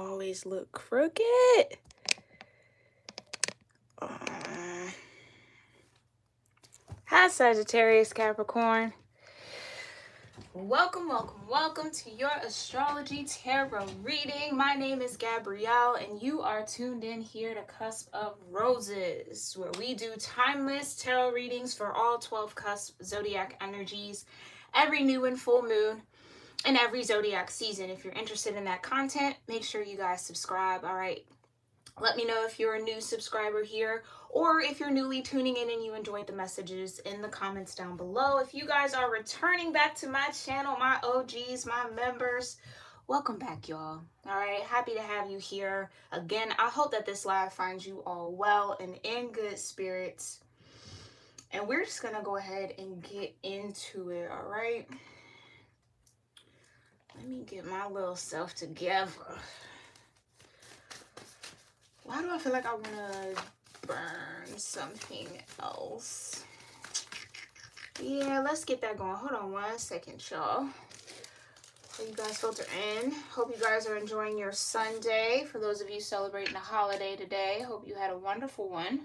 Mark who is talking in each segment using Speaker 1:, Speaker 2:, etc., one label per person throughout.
Speaker 1: always look crooked. Hi, Sagittarius-Capricorn. Welcome to your astrology tarot reading. My name is Gabrielle, and you are tuned in here to Cusp of Roses, where we do timeless tarot readings for all 12 cusp zodiac energies every new and full moon in every zodiac season. If you're interested in that content, make sure you guys subscribe. All right. Let me know if you're a new subscriber here, or if you're newly tuning in and you enjoyed the messages in the comments down below. If you guys are returning back to my channel, my OGs, my members, welcome back, y'all. All right, happy to have you here again. I hope that this live finds you all well and in good spirits. And we're just gonna go ahead and get into it, all right? Let me get my little self together. Why do I feel like I want to burn something else? Yeah, let's get that going. Hold on 1 second, y'all. So you guys filter in. Hope you guys are enjoying your Sunday. For those of you celebrating a holiday today, hope you had a wonderful one.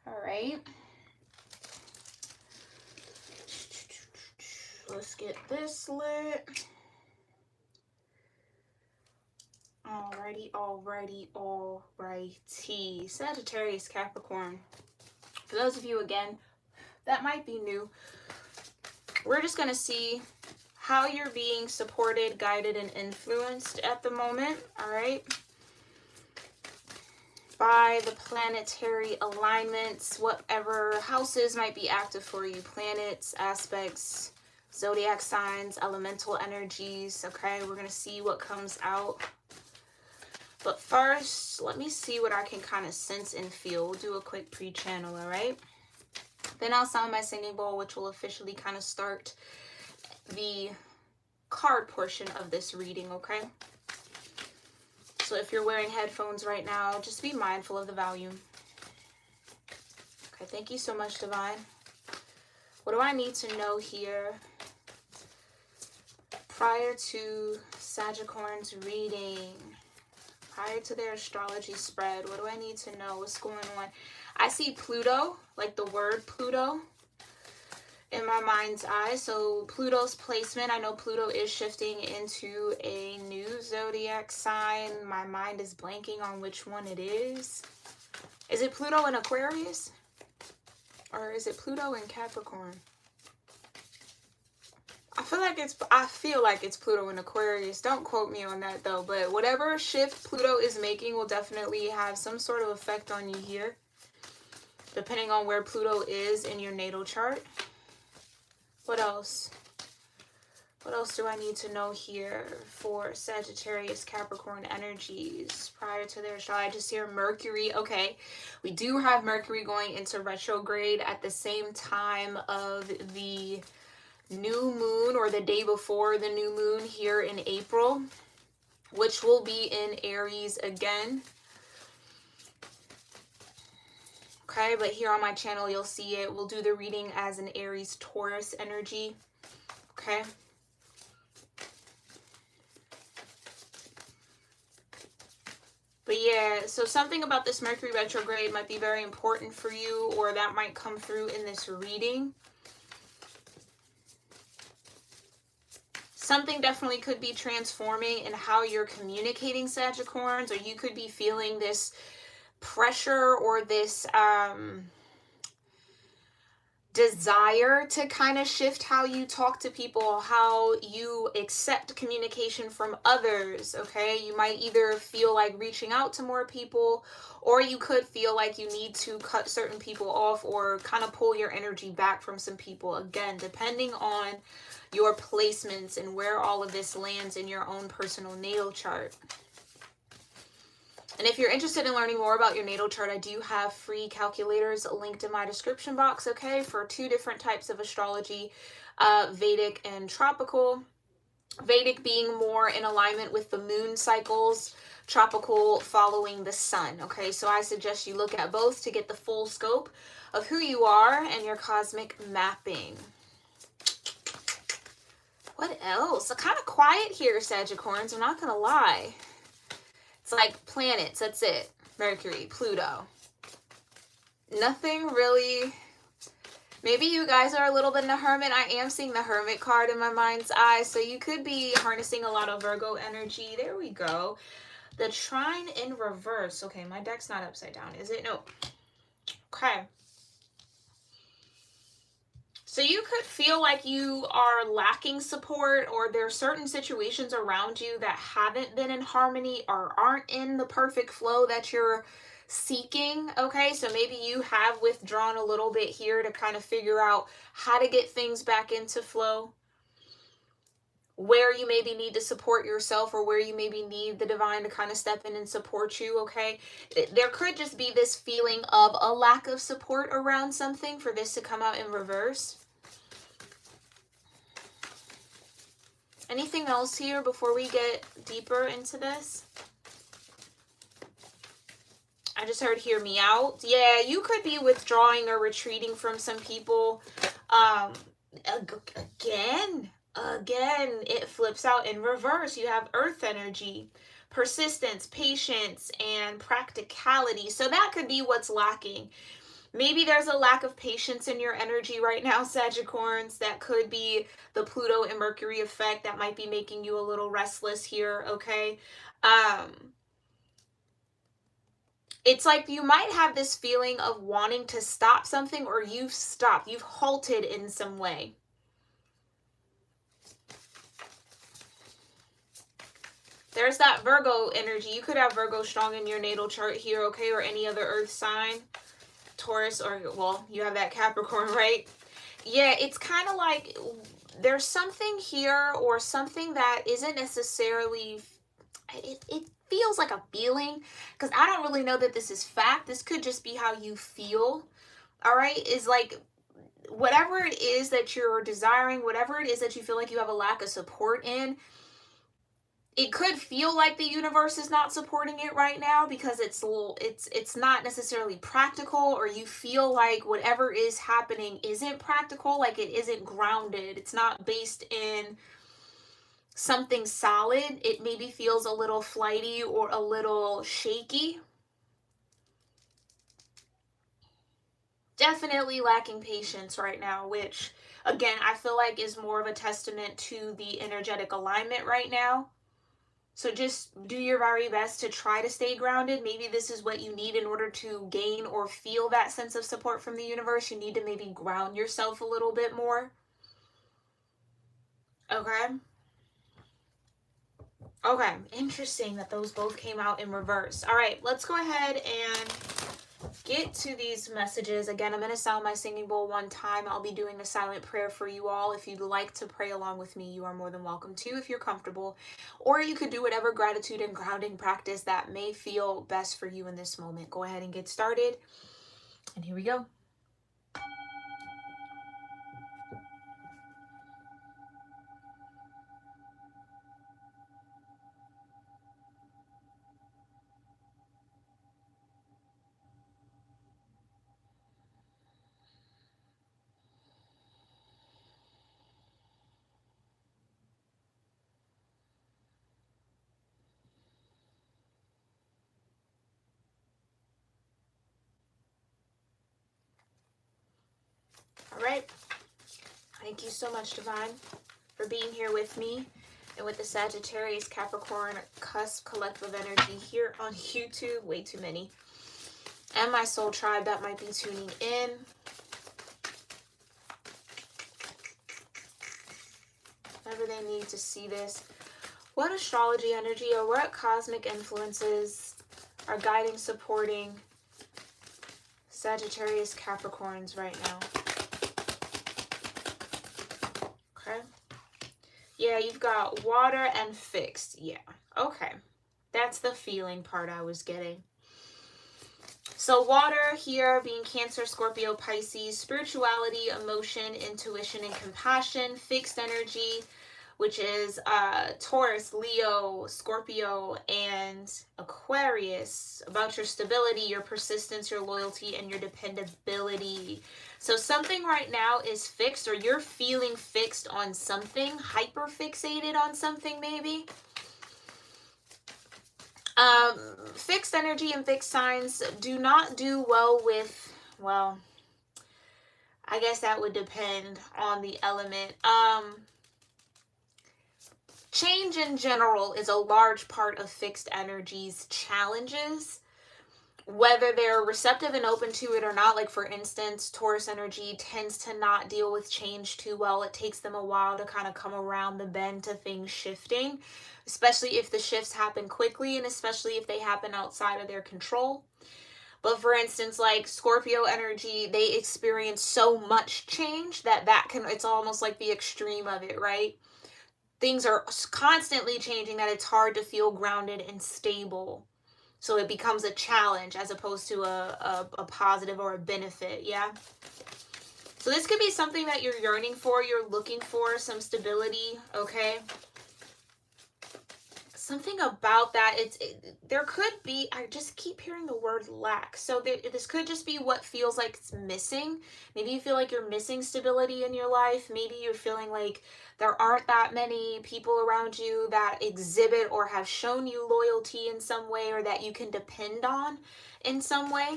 Speaker 1: All right. Let's get this lit. Alrighty. Sagittarius, Capricorn. For those of you, again, that might be new, we're just going to see how you're being supported, guided, and influenced at the moment, all right? By the planetary alignments, whatever houses might be active for you, planets, aspects, zodiac signs, elemental energies, okay? We're going to see what comes out. But first, let me see what I can kind of sense and feel. We'll do a quick pre-channel, all right? Then I'll sound my singing bowl, which will officially kind of start the card portion of this reading, okay? So if you're wearing headphones right now, just be mindful of the volume. Okay, thank you so much, Divine. What do I need to know here prior to Sagittarius reading? Prior to their astrology spread, what do I need to know? What's going on? I see Pluto, like the word Pluto, in my mind's eye. So Pluto's placement, I know Pluto is shifting into a new zodiac sign. My mind is blanking on which one it is. Is it Pluto in Aquarius? Or is it Pluto in Capricorn? I feel like it's Pluto in Aquarius. Don't quote me on that though. But whatever shift Pluto is making will definitely have some sort of effect on you here, depending on where Pluto is in your natal chart. What else? What else do I need to know here for Sagittarius Capricorn energies prior to their astrology? I just hear Mercury. Okay, we do have Mercury going into retrograde at the same time of the new moon, or the day before the new moon here in April, which will be in Aries again. Okay, but here on my channel you'll see it. We'll do the reading as an Aries Taurus energy. Okay. But yeah, so something about this Mercury retrograde might be very important for you, or that might come through in this reading. Something definitely could be transforming in how you're communicating, Sagittarians, or you could be feeling this pressure or this desire to kind of shift how you talk to people, how you accept communication from others, okay? You might either feel like reaching out to more people, or you could feel like you need to cut certain people off or kind of pull your energy back from some people. Again, depending on your placements and where all of this lands in your own personal natal chart. And if you're interested in learning more about your natal chart, I do have free calculators linked in my description box, okay, for 2 different types of astrology, Vedic and tropical. Vedic being more in alignment with the moon cycles, tropical following the sun, okay? So I suggest you look at both to get the full scope of who you are and your cosmic mapping. What else? Kind of quiet here, Sagittarians, I'm not going to lie. It's like planets, that's it. Mercury, Pluto. Nothing really. Maybe you guys are a little bit in the Hermit. I am seeing the Hermit card in my mind's eye. So you could be harnessing a lot of Virgo energy. There we go. The trine in reverse. Okay, my deck's not upside down, is it? No. Okay. So you could feel like you are lacking support, or there are certain situations around you that haven't been in harmony or aren't in the perfect flow that you're seeking. Okay, so maybe you have withdrawn a little bit here to kind of figure out how to get things back into flow, where you maybe need to support yourself, or where you maybe need the divine to kind of step in and support you. Okay, there could just be this feeling of a lack of support around something for this to come out in reverse. Anything else here before we get deeper into this? I just heard hear me out. Yeah, you could be withdrawing or retreating from some people. Again, it flips out in reverse. You have earth energy, persistence, patience, and practicality. So that could be what's lacking. Maybe there's a lack of patience in your energy right now, Sagittarians. That could be the Pluto and Mercury effect that might be making you a little restless here, okay? It's like you might have this feeling of wanting to stop something, or you've stopped. You've halted in some way. There's that Virgo energy. You could have Virgo strong in your natal chart here, okay? Or any other earth sign. Taurus, or, well, you have that Capricorn, right? Yeah, it's kind of like there's something here, or something that isn't necessarily, it feels like a feeling, because I don't really know that this is fact. This could just be how you feel, all right? Is like whatever it is that you're desiring, whatever it is that you feel like you have a lack of support in, it could feel like the universe is not supporting it right now because it's not necessarily practical, or you feel like whatever is happening isn't practical, like it isn't grounded. It's not based in something solid. It maybe feels a little flighty or a little shaky. Definitely lacking patience right now, which again, I feel like is more of a testament to the energetic alignment right now. So just do your very best to try to stay grounded. Maybe this is what you need in order to gain or feel that sense of support from the universe. You need to maybe ground yourself a little bit more. Okay. Okay, interesting that those both came out in reverse. All right, let's go ahead and get to these messages. Again, I'm going to sound my singing bowl one time. I'll be doing a silent prayer for you all. If you'd like to pray along with me, you are more than welcome to if you're comfortable. Or you could do whatever gratitude and grounding practice that may feel best for you in this moment. Go ahead and get started. And here we go. All right. Thank you so much, Divine, for being here with me and with the Sagittarius-Capricorn cusp collective energy here on YouTube. Way too many. And my soul tribe that might be tuning in. Whenever they need to see this. What astrology energy or what cosmic influences are guiding, supporting Sagittarius Capricorns right now? Okay. Yeah, you've got water and fixed. Yeah. Okay. That's the feeling part I was getting. So water here being Cancer, Scorpio, Pisces, spirituality, emotion, intuition, and compassion. Fixed energy, which is Taurus, Leo, Scorpio, and Aquarius, about your stability, your persistence, your loyalty, and your dependability. So something right now is fixed, or you're feeling fixed on something, hyper fixated on something maybe. Fixed energy and fixed signs do not do well with, well, I guess that would depend on the element. Change in general is a large part of fixed energies challenges, whether they're receptive and open to it or not. Like, for instance, Taurus energy tends to not deal with change too well. It takes them a while to kind of come around the bend to things shifting, especially if the shifts happen quickly and especially if they happen outside of their control. But for instance, like Scorpio energy, they experience so much change that it's almost like the extreme of it, right? Things are constantly changing that it's hard to feel grounded and stable. So it becomes a challenge as opposed to a positive or a benefit, yeah? So this could be something that you're yearning for, you're looking for, some stability, okay? Something about that, there could be, I just keep hearing the word lack. So this could just be what feels like it's missing. Maybe you feel like you're missing stability in your life. Maybe you're feeling like there aren't that many people around you that exhibit or have shown you loyalty in some way, or that you can depend on in some way.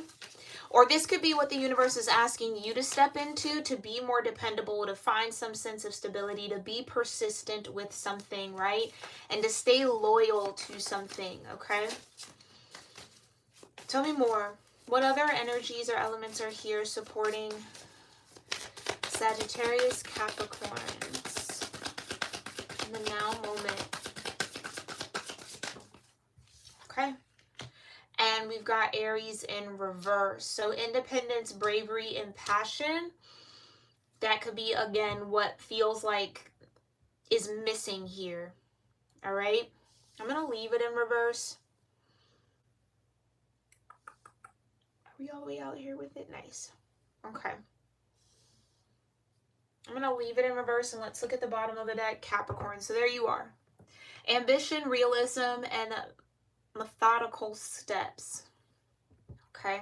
Speaker 1: Or this could be what the universe is asking you to step into, to be more dependable, to find some sense of stability, to be persistent with something, right? And to stay loyal to something, okay? Tell me more. What other energies or elements are here supporting Sagittarius-Capricorns in the now moment? Okay. And we've got Aries in reverse. So independence, bravery, and passion. That could be, again, what feels like is missing here. All right. I'm going to leave it in reverse. Are we all the way out here with it? Nice. Okay. I'm going to leave it in reverse, and let's look at the bottom of the deck, Capricorn. So there you are. Ambition, realism, and methodical steps. Okay.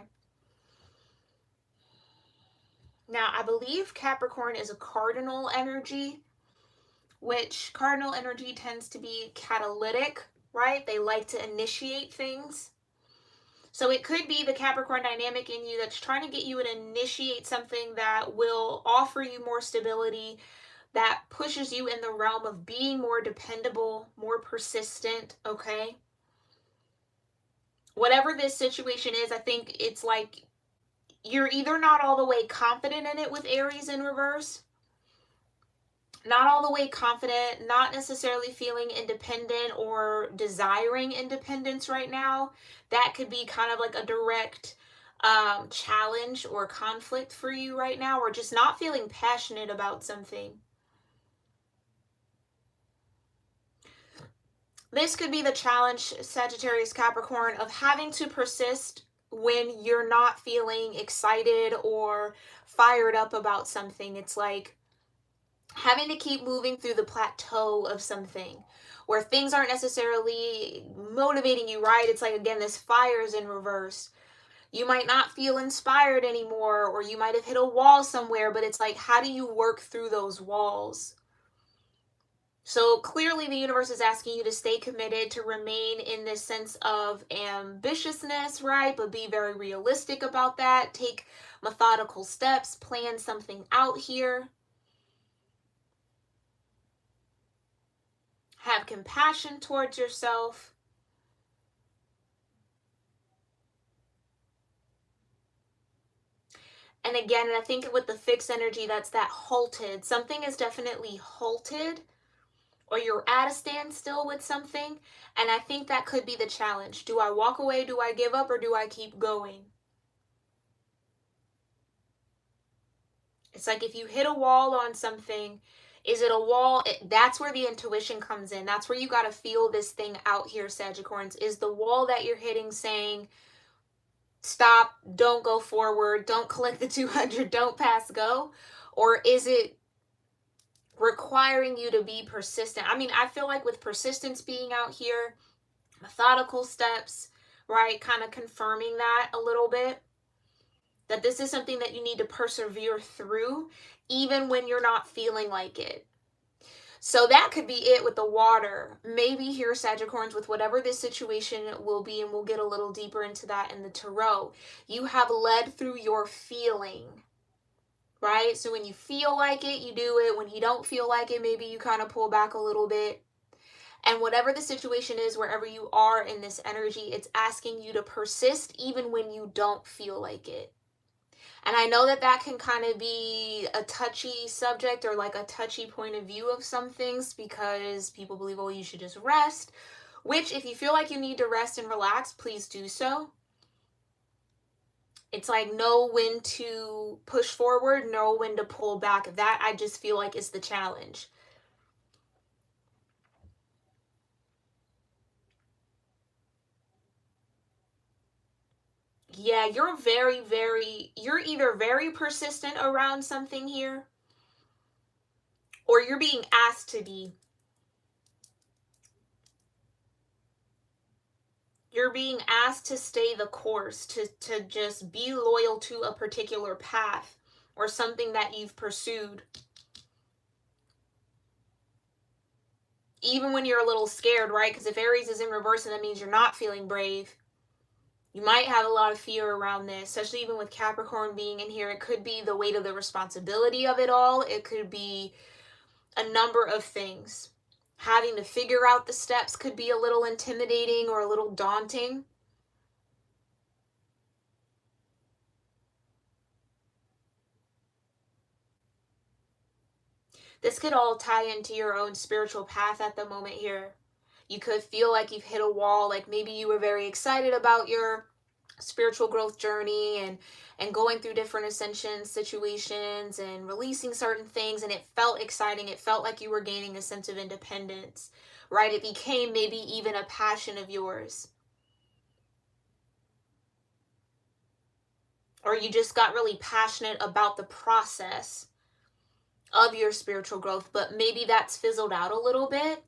Speaker 1: Now, I believe Capricorn is a cardinal energy, which cardinal energy tends to be catalytic, right? They like to initiate things. So it could be the Capricorn dynamic in you that's trying to get you to initiate something that will offer you more stability, that pushes you in the realm of being more dependable, more persistent, okay? Whatever this situation is, I think it's like you're either not all the way confident in it with Aries in reverse, not all the way confident, not necessarily feeling independent or desiring independence right now. That could be kind of like a direct challenge or conflict for you right now, or just not feeling passionate about something. This could be the challenge, Sagittarius Capricorn, of having to persist when you're not feeling excited or fired up about something. It's like having to keep moving through the plateau of something where things aren't necessarily motivating you, right? It's like, again, this fire is in reverse. You might not feel inspired anymore, or you might have hit a wall somewhere, but it's like, how do you work through those walls? So clearly the universe is asking you to stay committed, to remain in this sense of ambitiousness, right? But be very realistic about that. Take methodical steps, plan something out here. Have compassion towards yourself. And again, I think with the fixed energy, that's that halted. Something is definitely halted, or you're at a standstill with something. And I think that could be the challenge. Do I walk away? Do I give up? Or do I keep going? It's like if you hit a wall on something, is it a wall? That's where the intuition comes in. That's where you got to feel this thing out here, Sagittarians. Is the wall that you're hitting saying, stop, don't go forward, don't collect the 200, don't pass go? Or is it requiring you to be persistent? I mean, I feel like with persistence being out here, methodical steps, right? Kind of confirming that a little bit, that this is something that you need to persevere through, even when you're not feeling like it. So that could be it with the water. Maybe here, Sagittarians, with whatever this situation will be, and we'll get a little deeper into that in the tarot, you have led through your feeling, right? So when you feel like it, you do it. When you don't feel like it, maybe you kind of pull back a little bit. And whatever the situation is, wherever you are in this energy, it's asking you to persist even when you don't feel like it. And I know that that can kind of be a touchy subject, or like a touchy point of view of some things, because people believe, oh, you should just rest. Which, if you feel like you need to rest and relax, please do so. It's like, know when to push forward, know when to pull back. That, I just feel like, is the challenge. Yeah, you're you're either very persistent around something here, or you're being asked to be. You're being asked to stay the course, to just be loyal to a particular path or something that you've pursued. Even when you're a little scared, right? Because if Aries is in reverse, and that means you're not feeling brave. You might have a lot of fear around this, especially even with Capricorn being in here. It could be the weight of the responsibility of it all. It could be a number of things. Having to figure out the steps could be a little intimidating or a little daunting. This could all tie into your own spiritual path at the moment here. You could feel like you've hit a wall, like maybe you were very excited about your spiritual growth journey and going through different ascension situations and releasing certain things, and it felt exciting. It felt like you were gaining a sense of independence, right? It became maybe even a passion of yours. Or you just got really passionate about the process of your spiritual growth, but maybe that's fizzled out a little bit,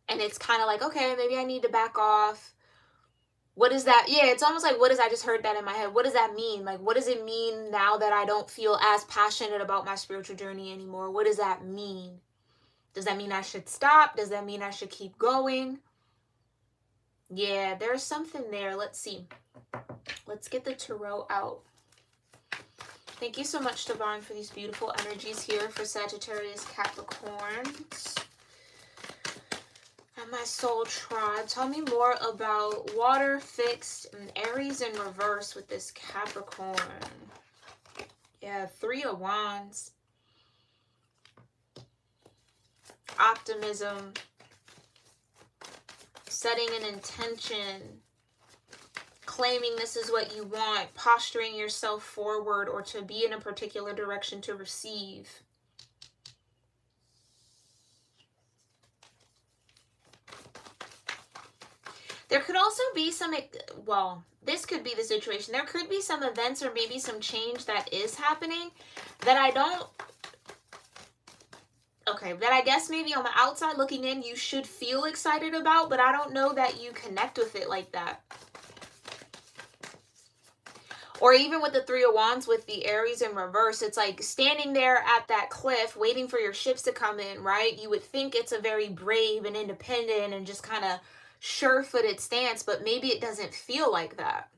Speaker 1: and it's kind of like, okay, maybe I need to back off. What is that? Yeah, it's almost like, what is, I just heard that in my head. What does that mean? Like, what does it mean now that I don't feel as passionate about my spiritual journey anymore? What does that mean? Does that mean I should stop? Does that mean I should keep going? Yeah, there's something there. Let's see. Let's get the tarot out. Thank you so much, Divine, for these beautiful energies here for Sagittarius-Capricorns. And my soul tribe, tell me more about water fixed and Aries in reverse with this Capricorn. Yeah, 3 of Wands. Optimism. Setting an intention. Claiming this is what you want. Posturing yourself forward or to be in a particular direction to receive. There could also be some, well, this could be the situation. There could be some events or maybe some change that is happening that I don't, okay, that I guess maybe on the outside looking in, you should feel excited about, but I don't know that you connect with it like that. Or even with the 3 of Wands with the Aries in reverse, it's like standing there at that cliff waiting for your ships to come in, right? You would think it's a very brave and independent and just kind of sure-footed stance, but maybe it doesn't feel like that.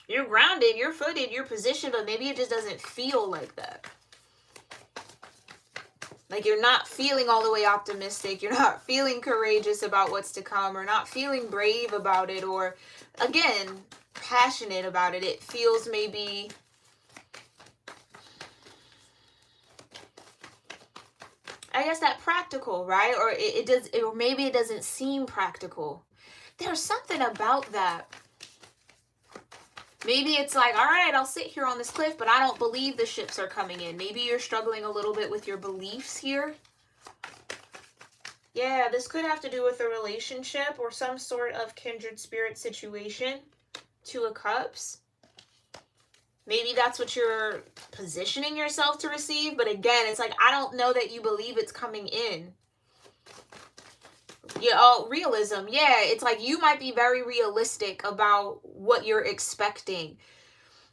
Speaker 1: You're grounded, you're footed, you're positioned, but maybe it just doesn't feel like that. Like you're not feeling all the way optimistic, you're not feeling courageous about what's to come, or not feeling brave about it, or again, passionate about it. It feels maybe, I guess, that practical, right? Or it does, or maybe it doesn't seem practical. There's something about that. Maybe it's like, all right, I'll sit here on this cliff, but I don't believe the ships are coming in. Maybe you're struggling a little bit with your beliefs here. Yeah, this could have to do with a relationship or some sort of kindred spirit situation. 2 of Cups. Maybe that's what you're positioning yourself to receive. But again, it's like, I don't know that you believe it's coming in. Yeah, oh, realism. Yeah, it's like you might be very realistic about what you're expecting.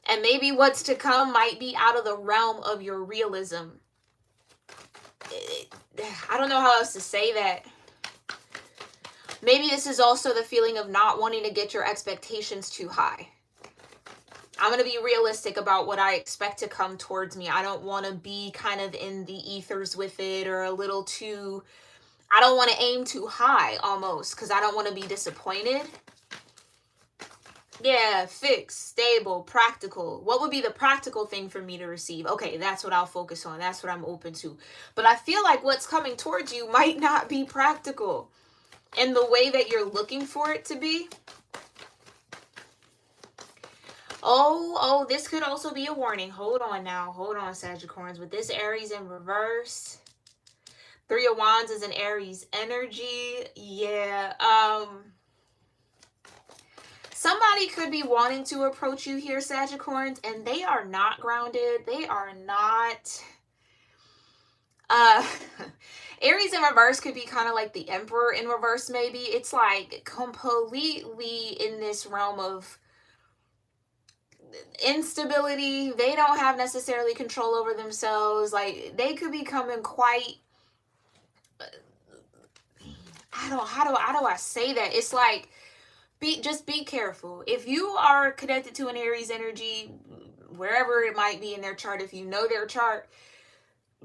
Speaker 1: And maybe what's to come might be out of the realm of your realism. I don't know how else to say that. Maybe this is also the feeling of not wanting to get your expectations too high. I'm going to be realistic about what I expect to come towards me. I don't want to be kind of in the ethers with it, or a little too, I don't want to aim too high almost, because I don't want to be disappointed. Yeah, fixed, stable, practical. What would be the practical thing for me to receive? Okay, that's what I'll focus on. That's what I'm open to. But I feel like what's coming towards you might not be practical in the way that you're looking for it to be. Oh, this could also be a warning. Hold on now. Hold on, Sagittarians. With this Aries in reverse, Three of Wands is an Aries energy. Yeah. Somebody could be wanting to approach you here, Sagittarians, and they are not grounded. They are not... Aries in reverse could be kind of like the Emperor in reverse, maybe. It's like completely in this realm of instability. They don't have necessarily control over themselves. Like, they could be coming quite, how do I say that? It's like, just be careful. If you are connected to an Aries energy, wherever it might be in their chart, if you know their chart,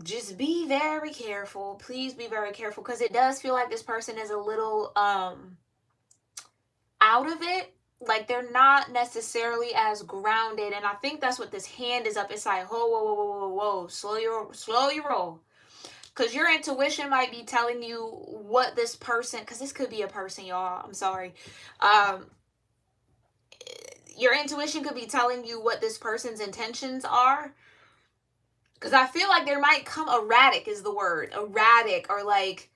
Speaker 1: just be very careful. Please be very careful, because it does feel like this person is a little out of it. Like, they're not necessarily as grounded. And I think that's what this hand is up. It's like, whoa. Slow your roll. Because your intuition might be telling you what this person, because this could be a person, y'all. I'm sorry. Your intuition could be telling you what this person's intentions are. Because I feel like there might come, erratic is the word. Erratic, or like,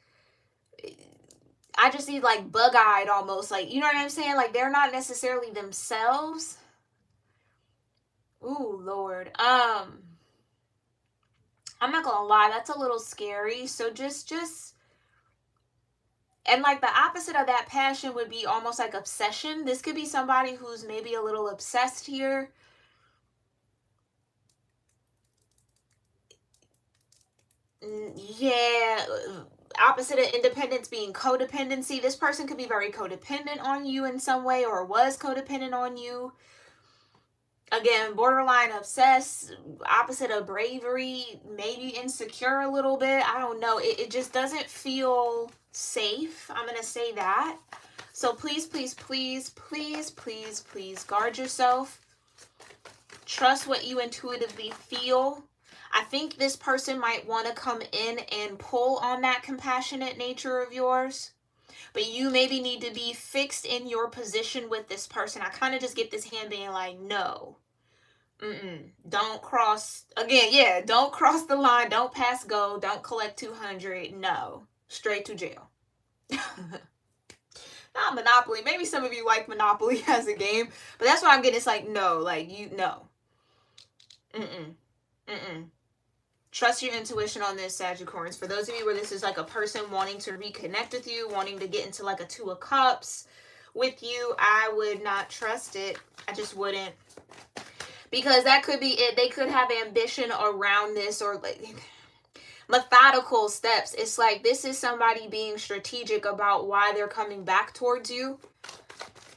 Speaker 1: I just see like bug-eyed almost. Like, you know what I'm saying? Like, they're not necessarily themselves. Ooh, Lord. I'm not gonna lie, that's a little scary. So just and like the opposite of that passion would be almost like obsession. This could be somebody who's maybe a little obsessed here. Yeah, opposite of independence being codependency. This person could be very codependent on you in some way, or was codependent on you. Again, borderline obsessed, opposite of bravery, maybe insecure a little bit. I don't know. It just doesn't feel safe. I'm going to say that. So please guard yourself. Trust what you intuitively feel. I think this person might want to come in and pull on that compassionate nature of yours. But you maybe need to be fixed in your position with this person. I kind of just get this hand being like, no. Don't cross, again, yeah, don't cross the line. Don't pass go. Don't collect 200. No. Straight to jail. Not Monopoly. Maybe some of you like Monopoly as a game. But that's what I'm getting. It's like, no. Like, no. Trust your intuition on this, Sagittarius. For those of you where this is like a person wanting to reconnect with you, wanting to get into like a Two of Cups with you, I would not trust it. I just wouldn't. Because that could be it. They could have ambition around this, or like methodical steps. It's like this is somebody being strategic about why they're coming back towards you.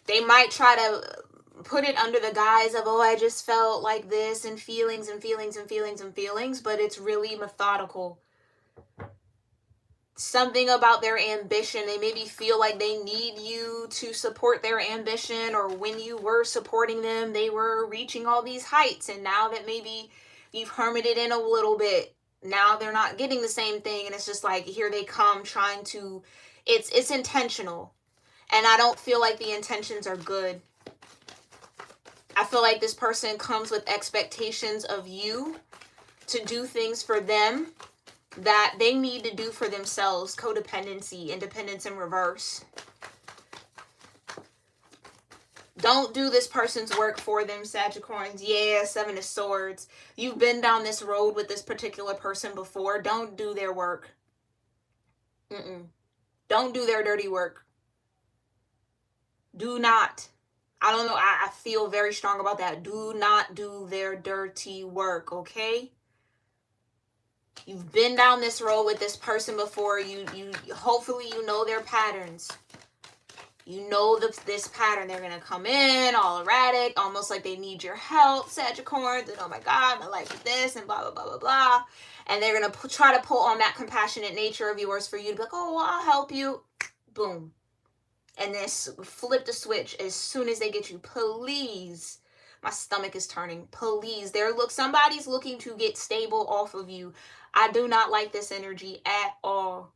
Speaker 1: They might try to put it under the guise of, oh, I just felt like this, and feelings, but it's really methodical. Something about their ambition. They maybe feel like they need you to support their ambition, or when you were supporting them, they were reaching all these heights, and now that maybe you've hermited in a little bit, now they're not getting the same thing, and it's just like, here they come trying to, it's intentional, and I don't feel like the intentions are good. I feel like this person comes with expectations of you to do things for them that they need to do for themselves. Codependency, independence in reverse. Don't do this person's work for them, Sagittarius. Yeah, Seven of Swords. You've been down this road with this particular person before. Don't do their work. Don't do their dirty work. Do not. I don't know. I feel very strong about that. Do not do their dirty work, okay? You've been down this road with this person before. Hopefully you know their patterns. You know this pattern. They're going to come in all erratic, almost like they need your help, Sagittarius. And oh my God, my life is this and blah, blah, blah, blah, blah. And they're going to try to pull on that compassionate nature of yours for you to be like, oh, well, I'll help you. Boom. And then flip the switch as soon as they get you. Please. My stomach is turning. Please. Somebody's looking to get stable off of you. I do not like this energy at all.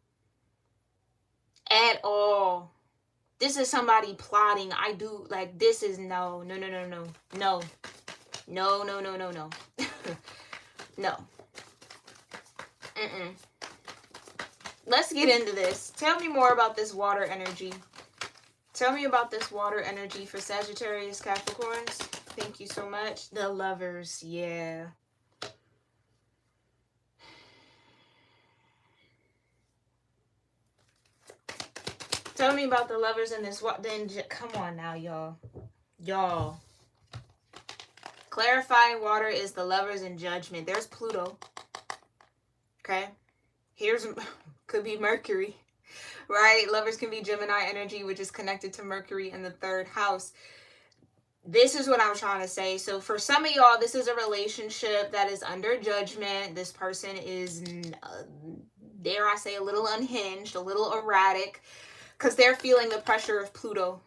Speaker 1: At all. This is somebody plotting. This is no. No. No. Let's get into this. Tell me more about this water energy. Tell me about this water energy for Sagittarius Capricorns. Thank you so much. The Lovers, yeah. Tell me about the Lovers in this. Then come on now, y'all. Y'all. Clarifying water is the Lovers in Judgment. There's Pluto. Okay. Could be Mercury. Right? Lovers can be Gemini energy, which is connected to Mercury in the 3rd house. This is what I'm trying to say. So for some of y'all, this is a relationship that is under judgment. This person is, dare I say, a little unhinged, a little erratic, because they're feeling the pressure of Pluto.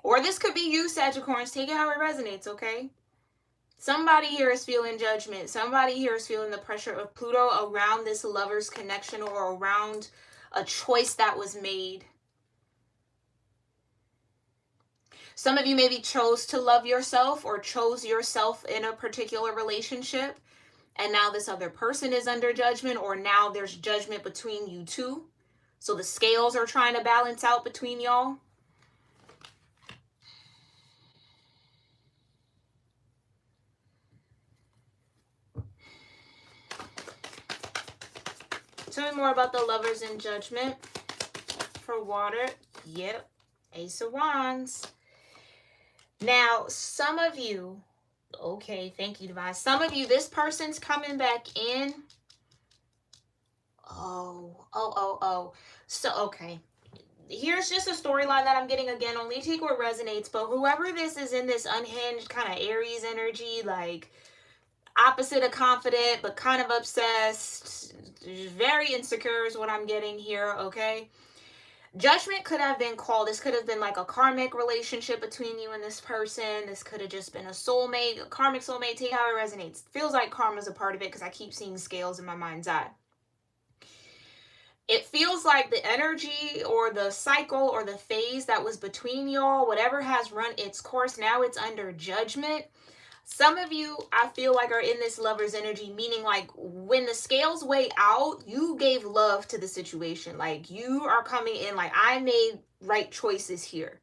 Speaker 1: Or this could be you, Sagittarius. Take it how it resonates, okay? Somebody here is feeling judgment. Somebody here is feeling the pressure of Pluto around this lover's connection or around a choice that was made. Some of you maybe chose to love yourself or chose yourself in a particular relationship. And now this other person is under judgment, or now there's judgment between you two. So the scales are trying to balance out between y'all. Tell me more about the Lovers in Judgment for water. Yep. Ace of Wands. Now, some of you, okay, thank you, Divine. Some of you, this person's coming back in. Oh. So, okay. Here's just a storyline that I'm getting. Again, only take what resonates. But whoever this is in this unhinged kind of Aries energy, like opposite of confident, but kind of obsessed, very insecure is what I'm getting here, okay? Judgment could have been called. This could have been like a karmic relationship between you and this person. This could have just been a soulmate, a karmic soulmate. Take how it resonates. Feels like karma's a part of it because I keep seeing scales in my mind's eye. It feels like the energy or the cycle or the phase that was between y'all, whatever has run its course, now it's under judgment. Some of you, I feel like, are in this lover's energy, meaning like when the scales weigh out, you gave love to the situation. Like you are coming in like, I made right choices here.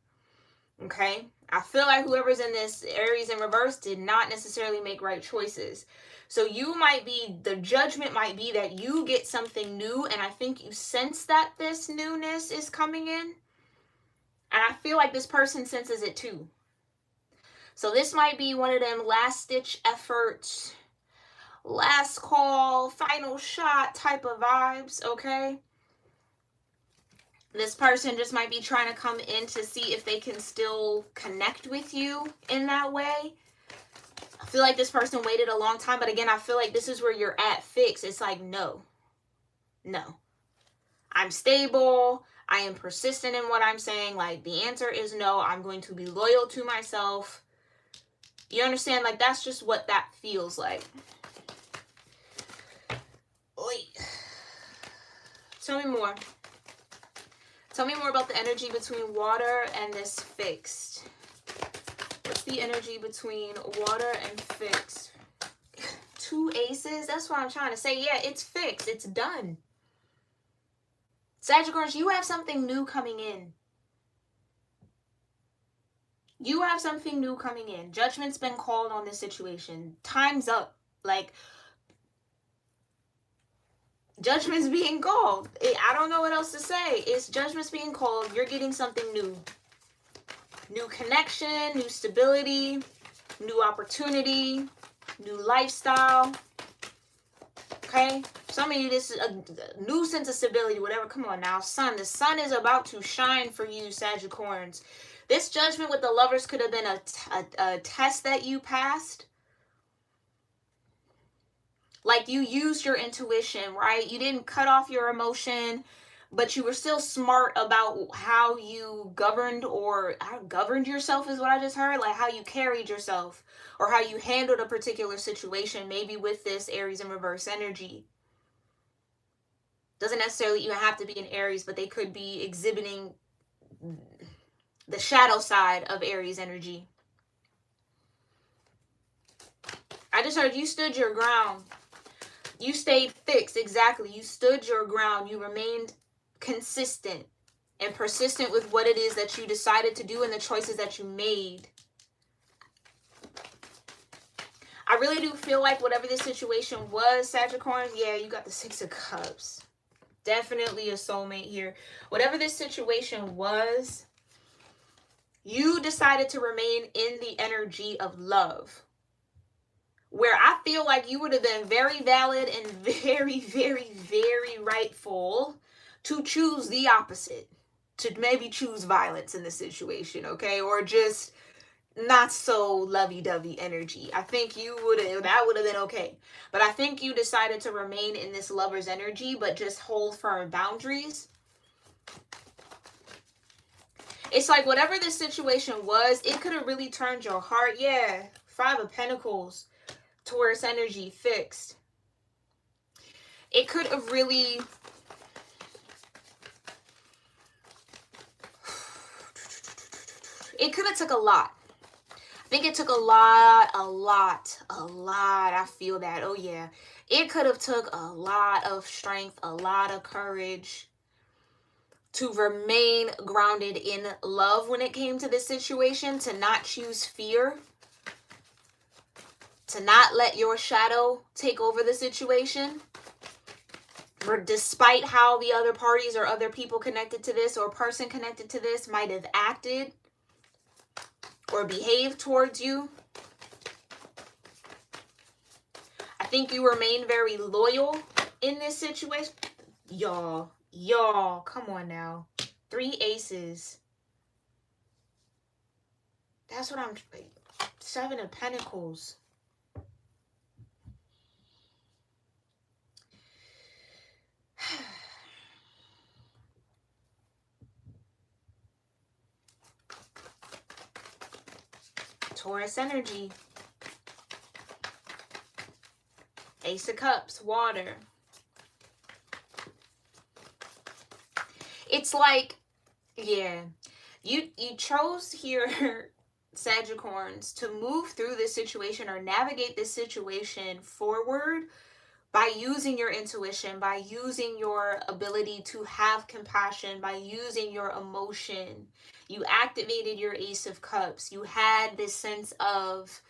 Speaker 1: Okay? I feel like whoever's in this Aries in reverse did not necessarily make right choices. So the judgment might be that you get something new, and I think you sense that this newness is coming in. And I feel like this person senses it too. So this might be one of them last-ditch efforts, last call, final shot type of vibes, okay? This person just might be trying to come in to see if they can still connect with you in that way. I feel like this person waited a long time, but again, I feel like this is where you're at fixed. It's like, no. I'm stable. I am persistent in what I'm saying. Like, the answer is no. I'm going to be loyal to myself. You understand? Like, that's just what that feels like. Oy. Tell me more. Tell me more about the energy between water and this fixed. What's the energy between water and fixed? 2 aces? That's what I'm trying to say. Yeah, it's fixed. It's done. Sagittarius, you have something new coming in. You have something new coming in. Judgment's been called on this situation. Time's up. Like, judgment's being called. I don't know what else to say. It's judgment's being called. You're getting something new. New connection, new stability, new opportunity, new lifestyle. Okay? Some of you, this is a new sense of stability, whatever. Come on now. Sun. The sun is about to shine for you, Sagittarians. This judgment with the lovers could have been a test that you passed. Like you used your intuition, right? You didn't cut off your emotion, but you were still smart about how you governed yourself is what I just heard. Like how you carried yourself or how you handled a particular situation, maybe with this Aries in reverse energy. Doesn't necessarily even have to be an Aries, but they could be exhibiting the shadow side of Aries energy. I just heard you stood your ground. You stayed fixed, exactly. You stood your ground. You remained consistent and persistent with what it is that you decided to do and the choices that you made. I really do feel like whatever this situation was, Sagittarius, yeah, you got the Six of Cups. Definitely a soulmate here. Whatever this situation was, you decided to remain in the energy of love. Where I feel like you would have been very valid and very, very, very rightful to choose the opposite. To maybe choose violence in this situation, okay? Or just not so lovey-dovey energy. I think that would have been okay. But I think you decided to remain in this lover's energy, but just hold firm boundaries. It's like whatever this situation was, it could have really turned your heart. Yeah, Five of Pentacles. Taurus energy fixed. It could have really took a lot. I think it took a lot. I feel that. Oh yeah. It could have took a lot of strength, a lot of courage to remain grounded in love when it came to this situation, to not choose fear. To not let your shadow take over the situation. Or despite how the other parties or other people connected to this or person connected to this might have acted or behaved towards you. I think you remain very loyal in this situation. Y'all, come on now. 3 aces. That's what I'm... 7 of Pentacles. Taurus energy. Ace of Cups, water. It's like, yeah, you chose here, Sagittarius, to move through this situation or navigate this situation forward by using your intuition, by using your ability to have compassion, by using your emotion. You activated your Ace of Cups. You had this sense of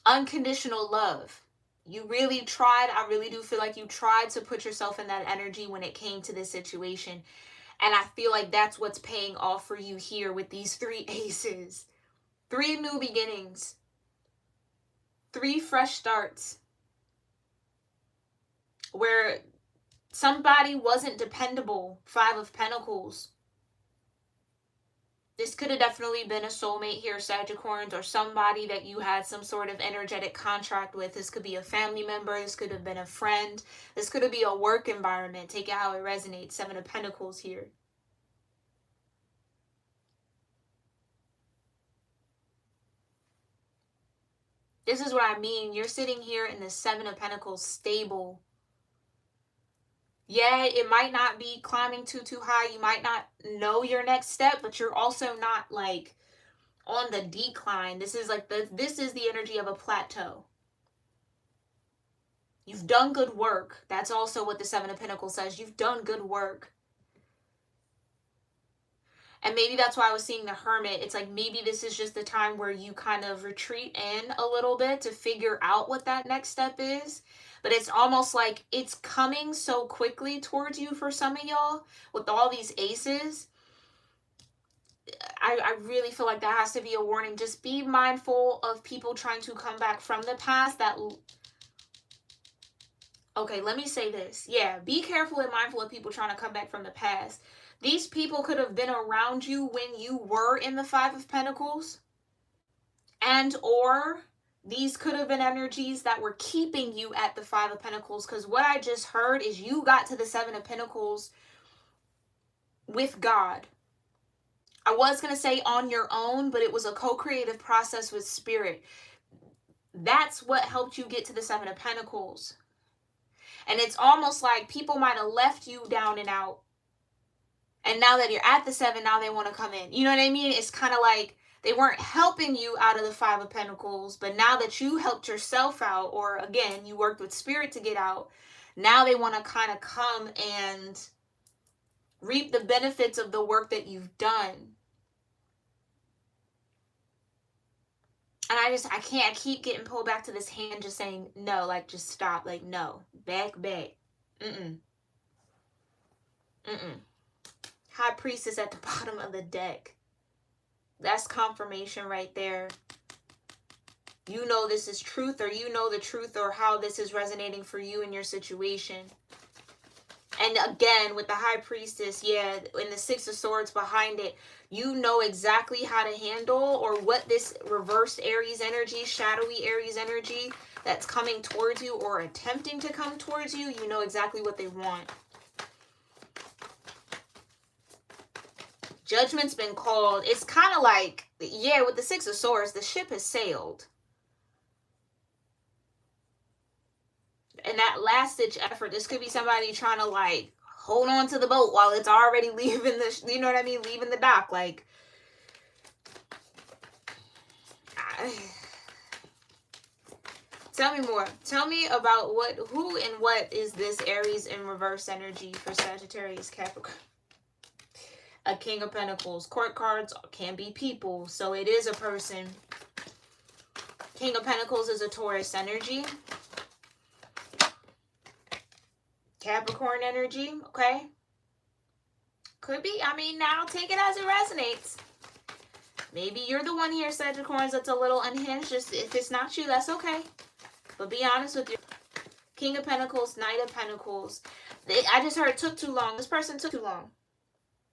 Speaker 1: unconditional love. You really tried. I really do feel like you tried to put yourself in that energy when it came to this situation. And I feel like that's what's paying off for you here with these 3 aces. 3 new beginnings. 3 fresh starts. Where somebody wasn't dependable. 5 of Pentacles. This could have definitely been a soulmate here, Sagittarius, or somebody that you had some sort of energetic contract with. This could be a family member. This could have been a friend. This could be a work environment. Take it how it resonates. 7 of Pentacles here. This is what I mean. You're sitting here in the 7 of Pentacles, stable. Yeah, it might not be climbing too high. You might not know your next step, but you're also not like on the decline. This is like this is the energy of a plateau. You've done good work. That's also what the 7 of Pentacles says. You've done good work. And maybe that's why I was seeing the Hermit. It's like maybe this is just the time where you kind of retreat in a little bit to figure out what that next step is. But it's almost like it's coming so quickly towards you for some of y'all with all these aces. I really feel like that has to be a warning. Just be mindful of people trying to come back from the past. That Okay, let me say this. Yeah, be careful and mindful of people trying to come back from the past. These people could have been around you when you were in the Five of Pentacles, and or these could have been energies that were keeping you at the Five of Pentacles, because what I just heard is you got to the Seven of Pentacles with God. I was going to say on your own, but it was a co-creative process with Spirit. That's what helped you get to the Seven of Pentacles. And it's almost like people might have left you down and out. And now that you're at the Seven, now they want to come in. You know what I mean? It's kind of like they weren't helping you out of the Five of Pentacles, but now that you helped yourself out, or again, you worked with Spirit to get out, now they want to kind of come and reap the benefits of the work that you've done. And I can't, I keep getting pulled back to this hand just saying, no, like, just stop. Like, no, back. Mm-mm. High Priestess at the bottom of the deck. That's confirmation right there. You know this is truth, or you know the truth, or how this is resonating for you in your situation. And again, with the High Priestess, yeah, and the Six of Swords behind it, you know exactly how to handle, or what this reversed Aries energy, shadowy Aries energy that's coming towards you or attempting to come towards you, you know exactly what they want. Judgment's been called. It's kind of like, yeah, with the Six of Swords, the ship has sailed. And that last-ditch effort, this could be somebody trying to, like, hold on to the boat while it's already leaving the, you know what I mean, leaving the dock. Like, tell me more. Tell me about who and what is this Aries in reverse energy for Sagittarius-Capricorn? A King of Pentacles. Court cards can be people, so it is a person. King of Pentacles is a Taurus energy. Capricorn energy, okay? Could be. I mean, now take it as it resonates. Maybe you're the one here, Sagittarius, that's a little unhinged. Just if it's not you, that's okay. But be honest with your King of Pentacles, Knight of Pentacles. I just heard it took too long. This person took too long.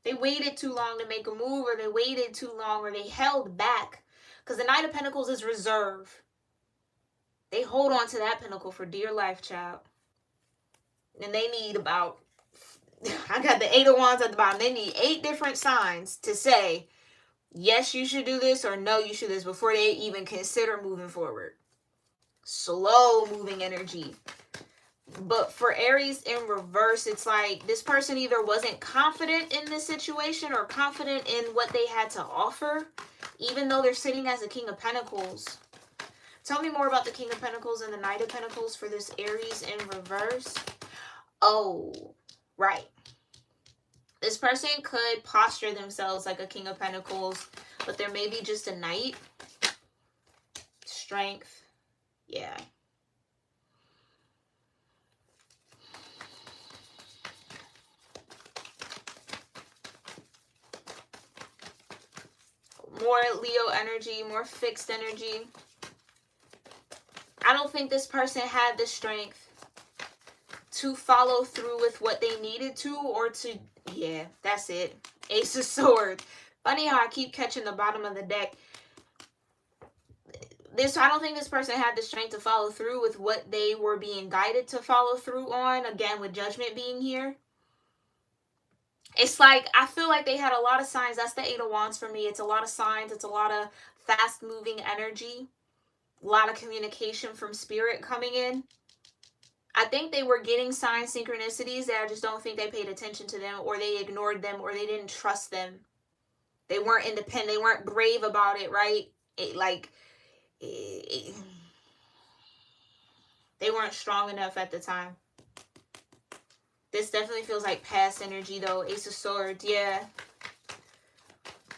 Speaker 1: They waited too long to make a move, or they waited too long, or they held back. Because the Knight of Pentacles is reserve. They hold on to that pentacle for dear life, child. And they need about, I got the Eight of Wands at the bottom. They need 8 different signs to say, yes, you should do this, or no, you should do this, before they even consider moving forward. Slow moving energy. But for Aries in reverse, it's like this person either wasn't confident in this situation or confident in what they had to offer, even though they're sitting as a King of Pentacles. Tell me more about the King of Pentacles and the Knight of Pentacles for this Aries in reverse. Oh, right. This person could posture themselves like a King of Pentacles, but they're maybe just a Knight. Strength. Yeah. More Leo energy, more fixed energy. I don't think this person had the strength to follow through with what they needed to, or to, yeah, that's it. Ace of Swords. Funny how I keep catching the bottom of the deck. I don't think this person had the strength to follow through with what they were being guided to follow through on. Again, with Judgment being here. It's like, I feel like they had a lot of signs. That's the Eight of Wands for me. It's a lot of signs. It's a lot of fast-moving energy. A lot of communication from Spirit coming in. I think they were getting signs, synchronicities, that I just don't think they paid attention to them, or they ignored them, or they didn't trust them. They weren't independent. They weren't brave about it, right? They weren't strong enough at the time. This definitely feels like past energy, though. Ace of Swords, yeah.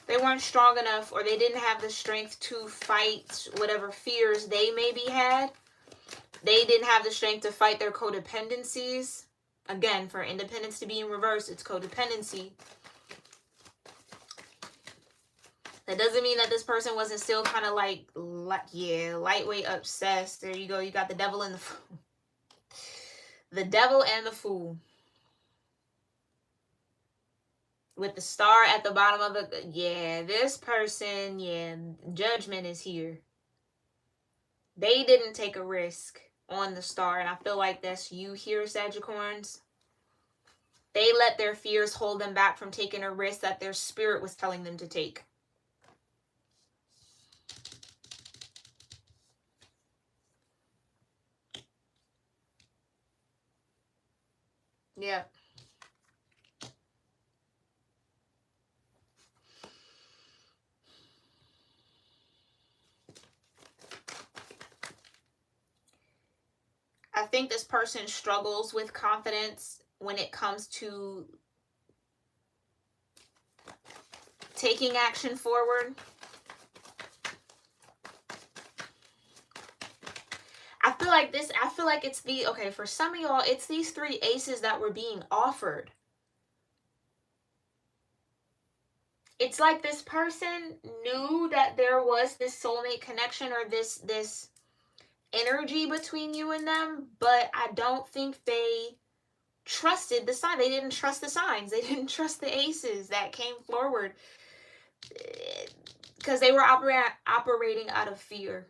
Speaker 1: They weren't strong enough, or they didn't have the strength to fight whatever fears they maybe had. They didn't have the strength to fight their codependencies. Again, for independence to be in reverse, it's codependency. That doesn't mean that this person wasn't still kind of like, yeah, lightweight obsessed. There you go. You got the devil in the... The Devil and the Fool. With the star at the bottom of the... Yeah, this person, yeah, judgment is here. They didn't take a risk on the star, and I feel like that's you here, Sagittarians. They let their fears hold them back from taking a risk that their spirit was telling them to take. Yeah. I think this person struggles with confidence when it comes to taking action forward. I feel like it's the, okay, for some of y'all, it's these 3 aces that were being offered. It's like this person knew that there was this soulmate connection or this energy between you and them, but I don't think they trusted the sign. They didn't trust the signs. They didn't trust the aces that came forward because they were operating out of fear.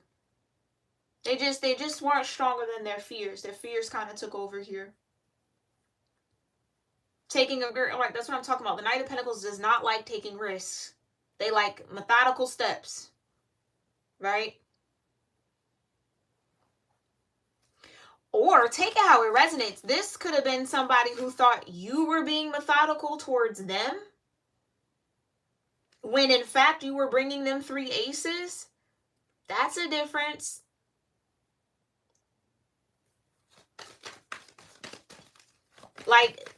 Speaker 1: They just weren't stronger than their fears. Their fears kind of took over here. Taking a, like, that's what I'm talking about. The Knight of Pentacles does not like taking risks. They like methodical steps, right? Or take it how it resonates. This could have been somebody who thought you were being methodical towards them, when in fact you were bringing them 3 aces. That's a difference. Like,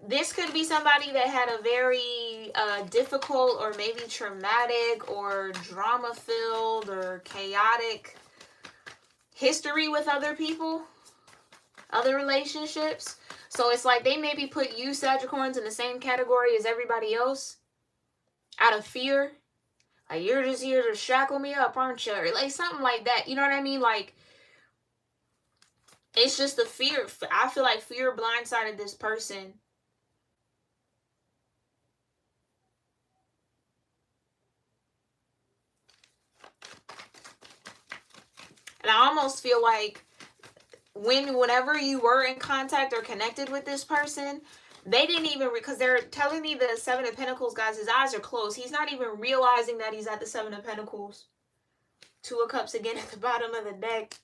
Speaker 1: this could be somebody that had a very difficult or maybe traumatic or drama-filled or chaotic history with other people, other relationships. So it's like they maybe put you, Sagittarians, in the same category as everybody else out of fear. Like, you're just here to shackle me up, aren't you? Or like something like that. You know what I mean? Like, it's just the fear. I feel like fear blindsided this person. And I almost feel like whenever you were in contact or connected with this person, they didn't even, because they're telling me the 7 of Pentacles, guys, his eyes are closed. He's not even realizing that he's at the 7 of Pentacles. 2 of Cups again at the bottom of the deck.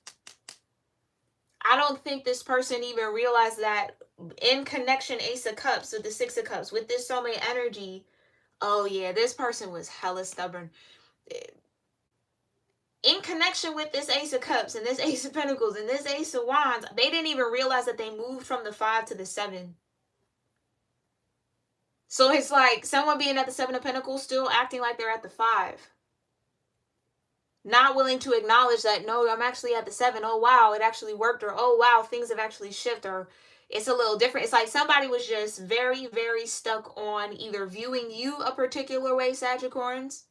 Speaker 1: I don't think this person even realized that in connection, Ace of Cups with the 6 of Cups, with this soulmate energy, oh yeah, this person was hella stubborn. In connection with this Ace of Cups and this Ace of Pentacles and this Ace of Wands, they didn't even realize that they moved from the 5 to the 7. So it's like someone being at the 7 of Pentacles still acting like they're at the 5. Not willing to acknowledge that, no, I'm actually at the 7. Oh, wow, it actually worked. Or, oh, wow, things have actually shifted. Or it's a little different. It's like somebody was just very, very stuck on either viewing you a particular way, Sagittarians.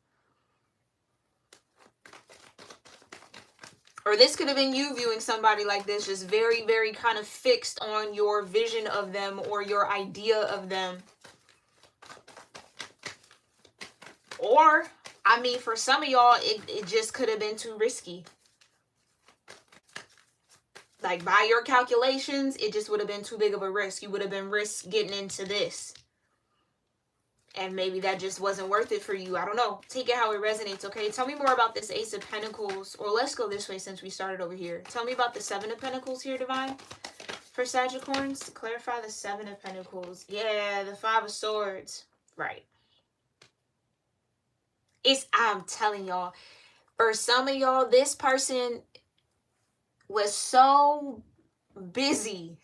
Speaker 1: Or this could have been you viewing somebody like this, just very, very kind of fixed on your vision of them or your idea of them. Or, I mean, for some of y'all, it just could have been too risky. Like, by your calculations, it just would have been too big of a risk. You would have been risk getting into this. And maybe that just wasn't worth it for you. I don't know. Take it how it resonates, okay? Tell me more about this Ace of Pentacles. Or let's go this way since we started over here. Tell me about the 7 of Pentacles here, Divine. For Sagittarians, clarify the 7 of Pentacles. Yeah, the 5 of Swords. Right. I'm telling y'all, for some of y'all, this person was so busy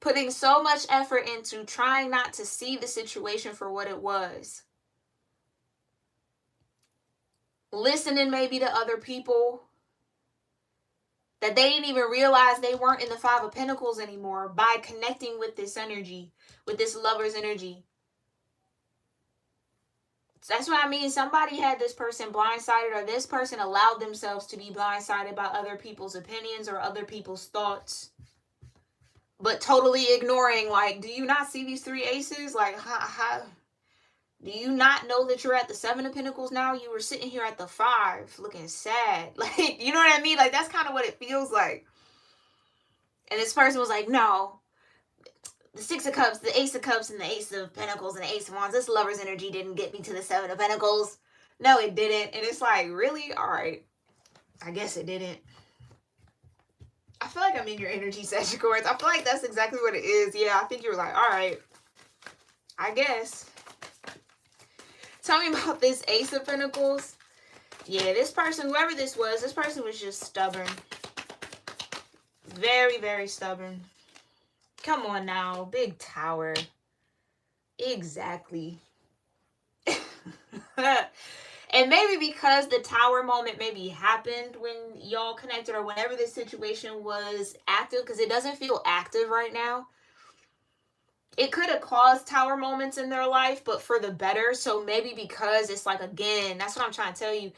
Speaker 1: putting so much effort into trying not to see the situation for what it was. Listening maybe to other people, that they didn't even realize they weren't in the 5 of Pentacles anymore by connecting with this energy, with this lover's energy. That's what I mean. Somebody had this person blindsided, or this person allowed themselves to be blindsided by other people's opinions or other people's thoughts. but totally ignoring, like, do you not see these three aces? Like, how do you not know that you're at the 7 of Pentacles now? You were sitting here at the 5 looking sad. Like, you know what I mean? Like, that's kind of what it feels like. And this person was like, no, the 6 of Cups, the Ace of Cups, and the Ace of Pentacles, and the Ace of Wands, this lover's energy didn't get me to the 7 of Pentacles. No, it didn't. And it's like, really? All right. I guess it didn't. I feel like I'm in your energy, Sagittarius. I feel like that's exactly what it is. Yeah, I think you were like, all right, I guess. Tell me about this Ace of Pentacles. Yeah, this person, whoever this person was just stubborn. Very, very stubborn. Come on now. Big Tower. Exactly. And maybe because the Tower moment maybe happened when y'all connected, or whenever this situation was active, because it doesn't feel active right now. It could have caused Tower moments in their life, but for the better. So maybe because it's like, again, that's what I'm trying to tell you.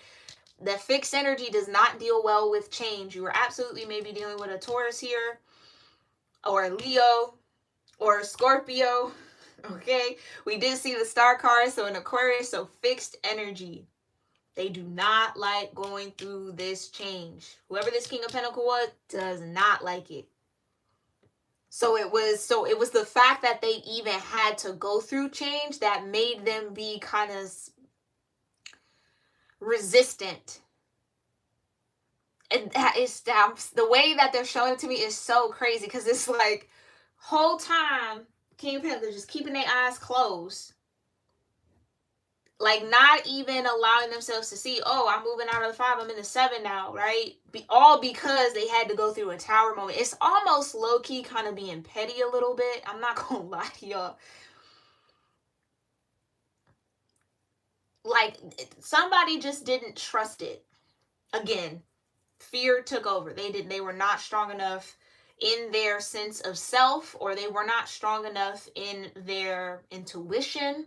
Speaker 1: The fixed energy does not deal well with change. You are absolutely maybe dealing with a Taurus here, or a Leo, or a Scorpio. Okay, we did see the star card, so an Aquarius, so fixed energy. They do not like going through this change. Whoever this King of Pentacles was does not like it. So it was the fact that they even had to go through change that made them be kind of resistant. And that is the way that they're showing it to me is so crazy, because it's like whole time King of Pentacles just keeping their eyes closed. Like, not even allowing themselves to see, oh, I'm moving out of the 5, I'm in the 7 now, right? All because they had to go through a Tower moment. It's almost low-key kind of being petty a little bit. I'm not gonna lie to y'all. Like, somebody just didn't trust it. Again, fear took over. They were not strong enough in their sense of self, or they were not strong enough in their intuition.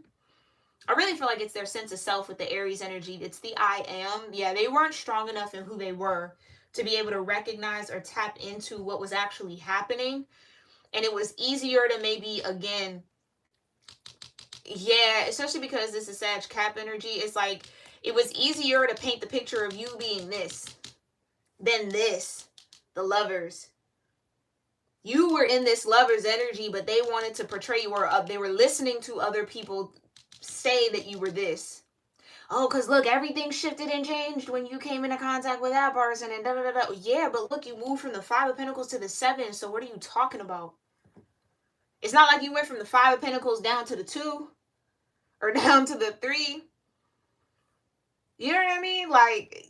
Speaker 1: I really feel like it's their sense of self with the Aries energy. It's the I am. Yeah, they weren't strong enough in who they were to be able to recognize or tap into what was actually happening. And it was easier to maybe, again, yeah, especially because this is Sag Cap energy. It's like, it was easier to paint the picture of you being this than this, the Lovers. You were in this Lovers energy, but they wanted to portray you, or they were listening to other people say that you were this. Oh, because look, everything shifted and changed when you came into contact with that person, and da da da da. Yeah, but look, you moved from the 5 of Pentacles to the 7, so what are you talking about? It's not like you went from the 5 of Pentacles down to the 2 or down to the 3. You know what I mean? Like,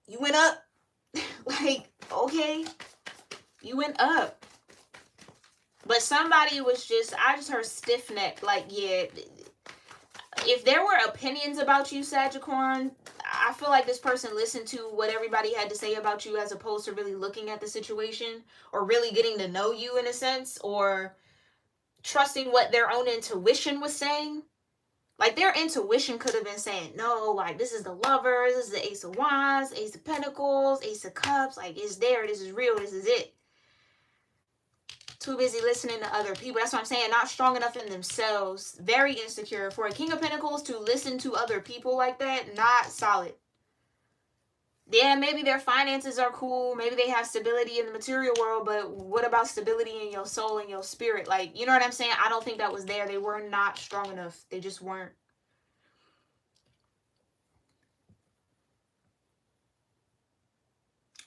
Speaker 1: you went up. Like, okay, you went up. But somebody was I just heard stiff neck. Like, yeah, if there were opinions about you, Sagittarius, I feel like this person listened to what everybody had to say about you, as opposed to really looking at the situation, or really getting to know you in a sense, or trusting what their own intuition was saying. Like, their intuition could have been saying, no, like, this is the Lovers, this is the Ace of Wands, Ace of Pentacles, Ace of Cups, like, it's there, this is real, this is it. Too busy listening to other people. That's what I'm saying. Not strong enough in themselves. Very insecure. For a King of Pentacles to listen to other people like that, not solid. Yeah, maybe their finances are cool. Maybe they have stability in the material world, but what about stability in your soul and your spirit? Like, you know what I'm saying? I don't think that was there. They were not strong enough. They just weren't.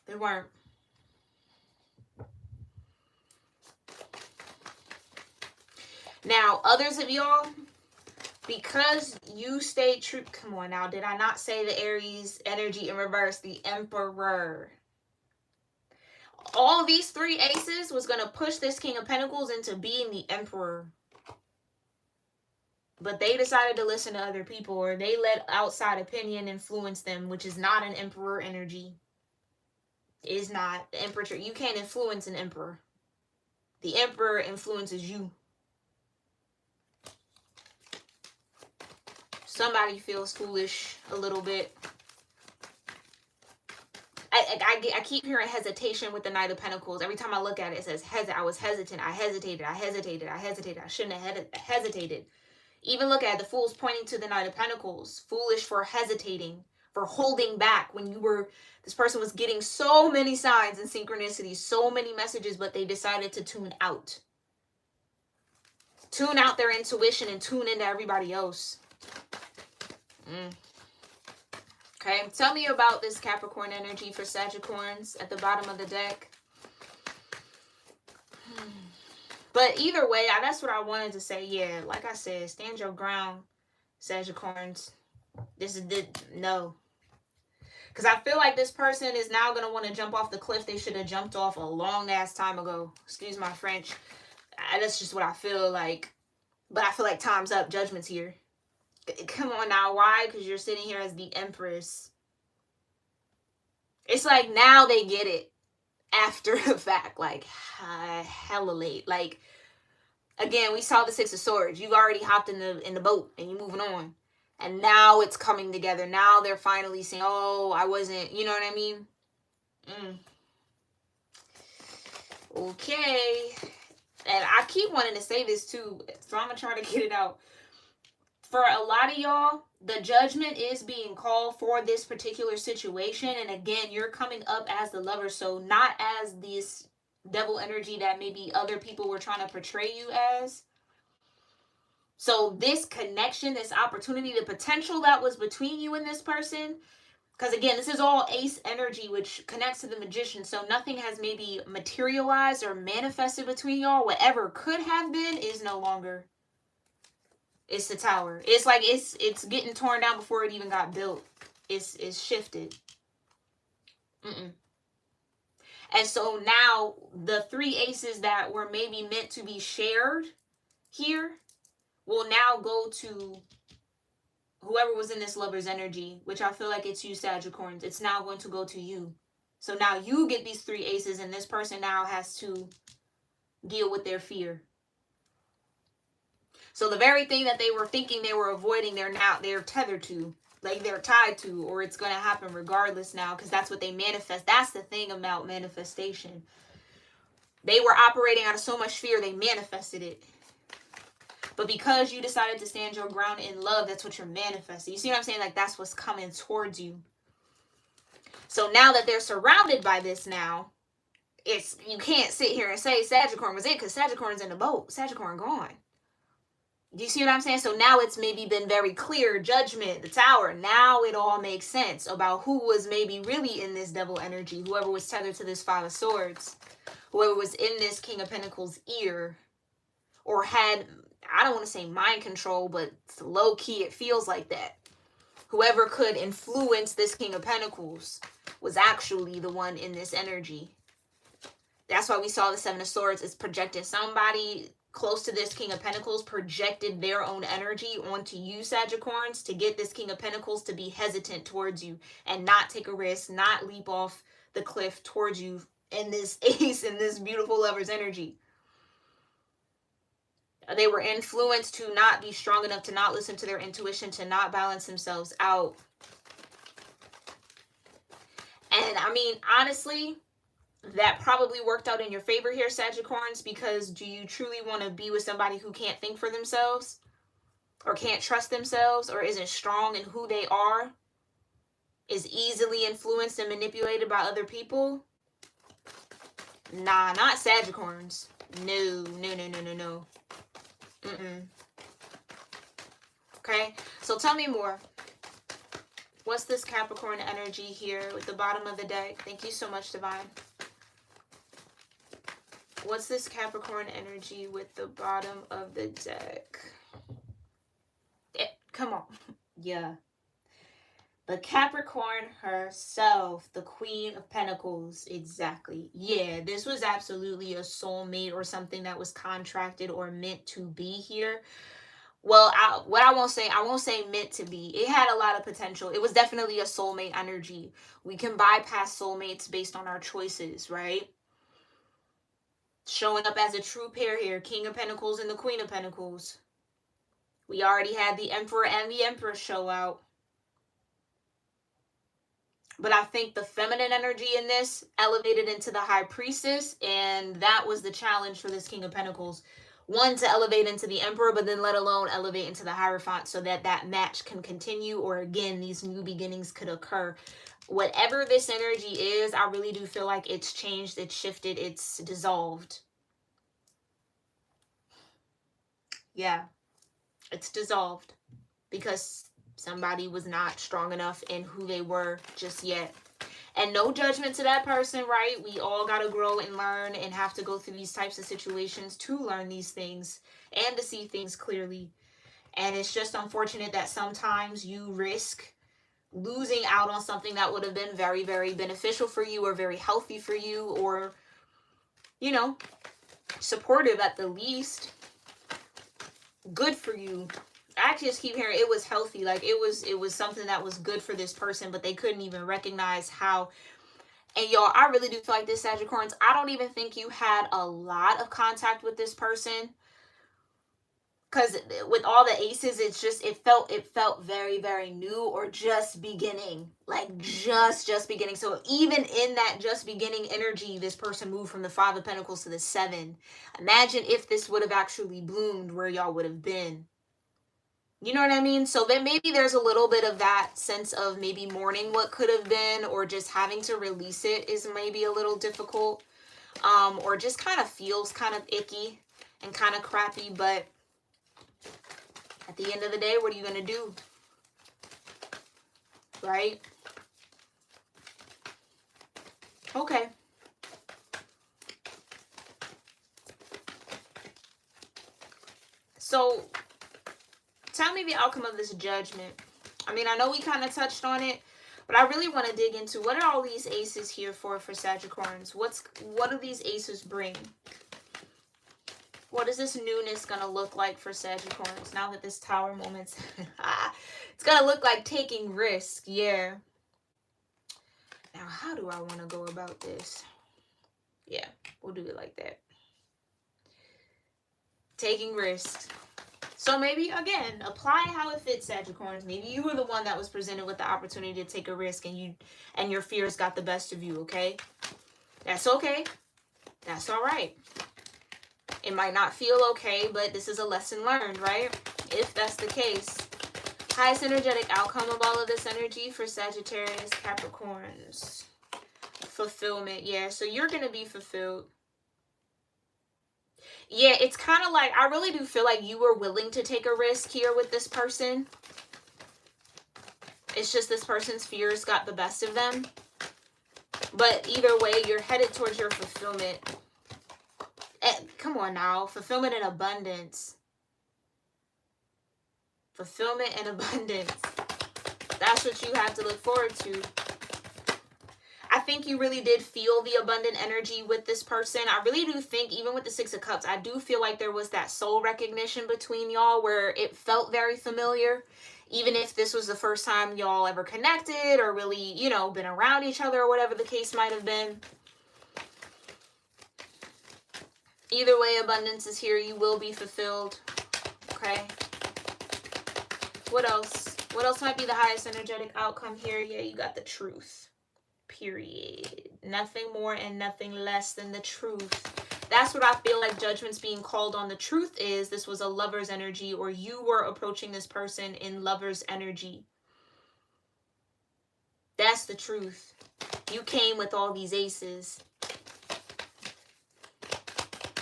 Speaker 1: They weren't. Now, others of y'all, because you stayed true. Come on now. Did I not say the Aries energy in reverse? The Emperor. All these 3 aces was going to push this King of Pentacles into being the Emperor. But they decided to listen to other people, or they let outside opinion influence them, which is not an Emperor energy. It is not. The Emperor. You can't influence an Emperor. The Emperor influences you. Somebody feels foolish a little bit. I keep hearing hesitation with the Knight of Pentacles. Every time I look at it, it says, I was hesitant. I hesitated. I shouldn't have hesitated. Even look at the Fool's pointing to the Knight of Pentacles. Foolish for hesitating, for holding back when this person was getting so many signs and synchronicities, so many messages, but they decided to tune out. Tune out their intuition and tune into everybody else. Okay, tell me about this Capricorn energy for Sagittarians at the bottom of the deck. But either way, that's what I wanted to say. Yeah, like I said, stand your ground, Sagittarians. This is no. Because I feel like this person is now going to want to jump off the cliff they should have jumped off a long ass time ago. Excuse my French. That's just what I feel like. But I feel like time's up. Judgment's here. Come on now. Why? Because you're sitting here as the Empress. It's like now they get it after the fact. Like, hella late. Like, again, we saw the Six of Swords. You've already hopped in the boat and you're moving on. And now it's coming together. Now they're finally saying, oh, I wasn't, you know what I mean? Okay. And I keep wanting to say this too, so I'm going to try to get it out. For a lot of y'all, the judgment is being called for this particular situation. And again, you're coming up as the lover. So not as this devil energy that maybe other people were trying to portray you as. So this connection, this opportunity, the potential that was between you and this person, because again, this is all ace energy, which connects to the magician. So nothing has maybe materialized or manifested between y'all. Whatever could have been is no longer. It's the Tower. It's like it's getting torn down before it even got built. It's shifted. And so now the three aces that were maybe meant to be shared here will now go to whoever was in this lover's energy, which I feel like it's you, Sagittarians. It's now going to go to you. So now you get these three aces, and this person now has to deal with their fear. So the very thing that they were thinking they were avoiding, they're tethered to, like they're tied to, or it's going to happen regardless now, because that's what they manifest. That's the thing about manifestation. They were operating out of so much fear, they manifested it. But because you decided to stand your ground in love, that's what you're manifesting. You see what I'm saying? Like, that's what's coming towards you. So now that they're surrounded by this now, you can't sit here and say Sagittarius was it, because Sagittarius in the boat. Sagittarius gone. Do you see what I'm saying? So now it's maybe been very clear. Judgment, the Tower. Now it all makes sense about who was maybe really in this devil energy. Whoever was tethered to this Five of Swords. Whoever was in this King of Pentacles ear. Or had, I don't want to say mind control, but low key it feels like that. Whoever could influence this King of Pentacles was actually the one in this energy. That's why we saw the Seven of Swords is projecting. Somebody close to this King of Pentacles projected their own energy onto you, Sagittarius, to get this King of Pentacles to be hesitant towards you and not take a risk, not leap off the cliff towards you in this ace, in this beautiful lover's energy. They were influenced to not be strong enough, to not listen to their intuition, to not balance themselves out. And I mean, honestly, that probably worked out in your favor here, Sagittarius, because do you truly want to be with somebody who can't think for themselves or can't trust themselves or isn't strong in who they are, is easily influenced and manipulated by other people? Nah, not Sagittarius. No. Okay, so tell me more. What's this Capricorn energy here with the bottom of the deck? Thank you so much, Divine. What's this Capricorn energy with the bottom of the deck? Come on. Yeah. The Capricorn herself, the Queen of Pentacles. Exactly. Yeah, this was absolutely a soulmate or something that was contracted or meant to be here. Well, I won't say meant to be. It had a lot of potential. It was definitely a soulmate energy. We can bypass soulmates based on our choices, right? Showing up as a true pair here. King of Pentacles and the Queen of Pentacles. We already had the Emperor and the Empress show out. But I think the feminine energy in this elevated into the high priestess, and that was the challenge for this King of Pentacles. One, to elevate into the emperor, but then let alone elevate into the Hierophant, so that that match can continue, or again, these new beginnings could occur. Whatever this energy is, I really do feel like it's changed, it's shifted, it's dissolved. Yeah, it's dissolved because somebody was not strong enough in who they were just yet. And no judgment to that person, right? We all got to grow and learn and have to go through these types of situations to learn these things and to see things clearly. And it's just unfortunate that sometimes you risk losing out on something that would have been very, very beneficial for you, or very healthy for you, or, you know, supportive at the least, good for you. I just keep hearing it was healthy, like it was something that was good for this person, but they couldn't even recognize how. And y'all, I really do feel like this, Sagittarians, I don't even think you had a lot of contact with this person, because with all the aces, it's just, it felt very, very new, or just beginning, like just beginning. So even in that just beginning energy, this person moved from the Five of Pentacles to the Seven. Imagine if this would have actually bloomed, where y'all would have been. You know what I mean? So then maybe there's a little bit of that sense of maybe mourning what could have been, or just having to release it is maybe a little difficult, or just kind of feels kind of icky and kind of crappy. But at the end of the day, what are you going to do? Right? Okay. So tell me the outcome of this Judgment. I mean, I know we kind of touched on it, but I really want to dig into, what are all these aces here for Sagittarians? What do these aces bring? What is this newness going to look like for Sagittarians now that this Tower moment's... It's going to look like taking risk. Yeah. Now, how do I want to go about this? Yeah, we'll do it like that. Taking risks. So maybe, again, apply how it fits, Sagittarians. Maybe you were the one that was presented with the opportunity to take a risk, and your fears got the best of you, okay? That's okay. That's all right. It might not feel okay, but this is a lesson learned, right? If that's the case. Highest energetic outcome of all of this energy for Sagittarius-Capricorns. Fulfillment. Yeah, so you're going to be fulfilled. Yeah, it's kind of like, I really do feel like you were willing to take a risk here with this person. It's just this person's fears got the best of them. But either way, you're headed towards your fulfillment. And come on now, fulfillment and abundance. Fulfillment and abundance. That's what you have to look forward to. I think you really did feel the abundant energy with this person. I really do think, even with the Six of Cups, I do feel like there was that soul recognition between y'all, where it felt very familiar. Even if this was the first time y'all ever connected, or really, you know, been around each other, or whatever the case might have been. Either way, abundance is here. You will be fulfilled. Okay. What else? What else might be the highest energetic outcome here? Yeah, you got the truth. Period. Nothing more and nothing less than the truth. That's what I feel like Judgment's being called on. The truth is, this was a lover's energy, or you were approaching this person in lover's energy. That's the truth. You came with all these aces.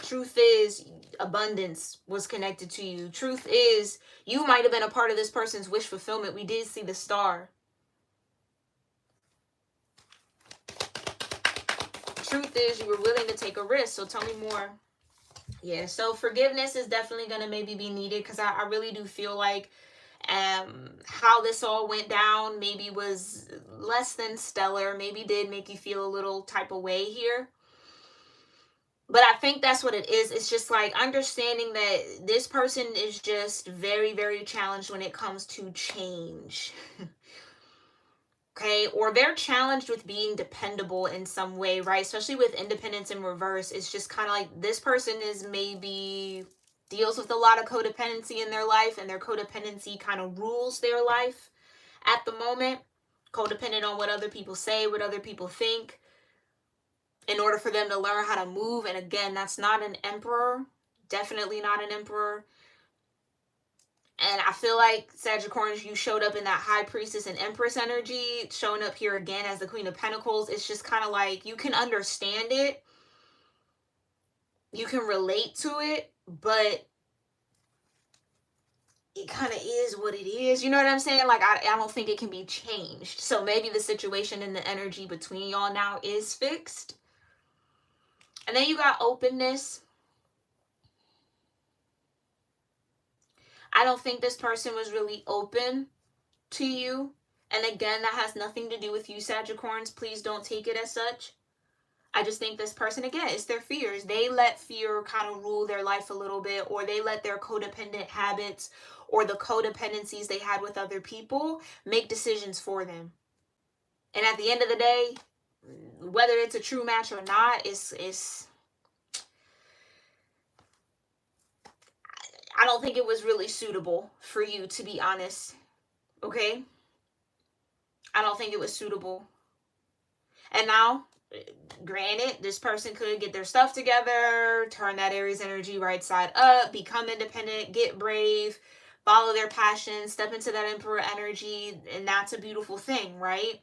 Speaker 1: Truth is, abundance was connected to you. Truth is, you might have been a part of this person's wish fulfillment. We did see the star. Truth is, you were willing to take a risk. So tell me more. Yeah, so forgiveness is definitely going to maybe be needed, because I really do feel like how this all went down maybe was less than stellar. Maybe did make you feel a little type of way here. But I think that's what it is. It's just like understanding that this person is just very, very challenged when it comes to change. Okay, or they're challenged with being dependable in some way, right? Especially with independence in reverse. It's just kind of like this person is maybe deals with a lot of codependency in their life, and their codependency kind of rules their life at the moment. codependent on what other people say, what other people think, in order for them to learn how to move. And again, that's not an emperor. Definitely not an emperor. And I feel like, Sagittarius, you showed up in that high priestess and empress energy, showing up here again as the Queen of Pentacles. It's just kind of like, you can understand it. You can relate to it, but it kind of is what it is. You know what I'm saying? Like, I don't think it can be changed. So maybe the situation and the energy between y'all now is fixed. And then you got openness. I don't think this person was really open to you. And again, that has nothing to do with you, Sagittarius. Please don't take it as such. I just think this person, again, it's their fears. They let fear kind of rule their life a little bit, or they let their codependent habits or the codependencies they had with other people make decisions for them. And at the end of the day, whether it's a true match or not, I don't think it was really suitable for you, to be honest. Okay? I don't think it was suitable. And now, granted, this person could get their stuff together, turn that Aries energy right side up, become independent, get brave, follow their passion, step into that Emperor energy, and that's a beautiful thing, right?